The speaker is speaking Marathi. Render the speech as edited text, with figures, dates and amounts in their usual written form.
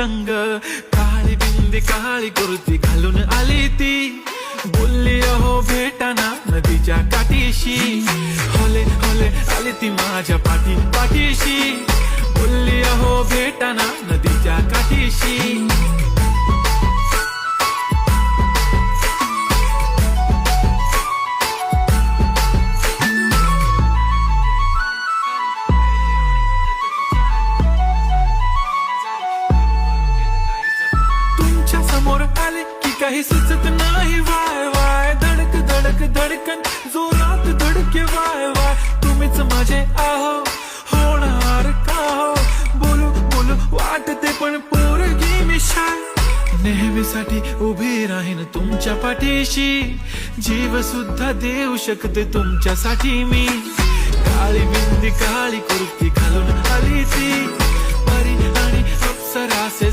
पतंग, काळी बिंदी काळी कुर्ती घालून आली ती, बोलली अहो भेटाना नदीच्या काठीशी, होले होले आली ती माझ्या पाठीशी, बोलली अहो भेटाना नदीच्या काठीशी. तुमच्या समोर आले की काही सुचत नाही, वाय वाय धडक धडक धडकन जोरात धडके, वाय वाय तुम्हीच माझे आहो, होणार का हो, बोलू बोलू वाटते पण पोरगी मी शाय, नेहमीसाठी उभी राहीन तुमच्या पाठीशी, जीव सुद्धा देऊ शकते तुमच्यासाठी मी, काळी बिंदी काळी कुर्ती घालून आली ती, परी आणि अप्सरासे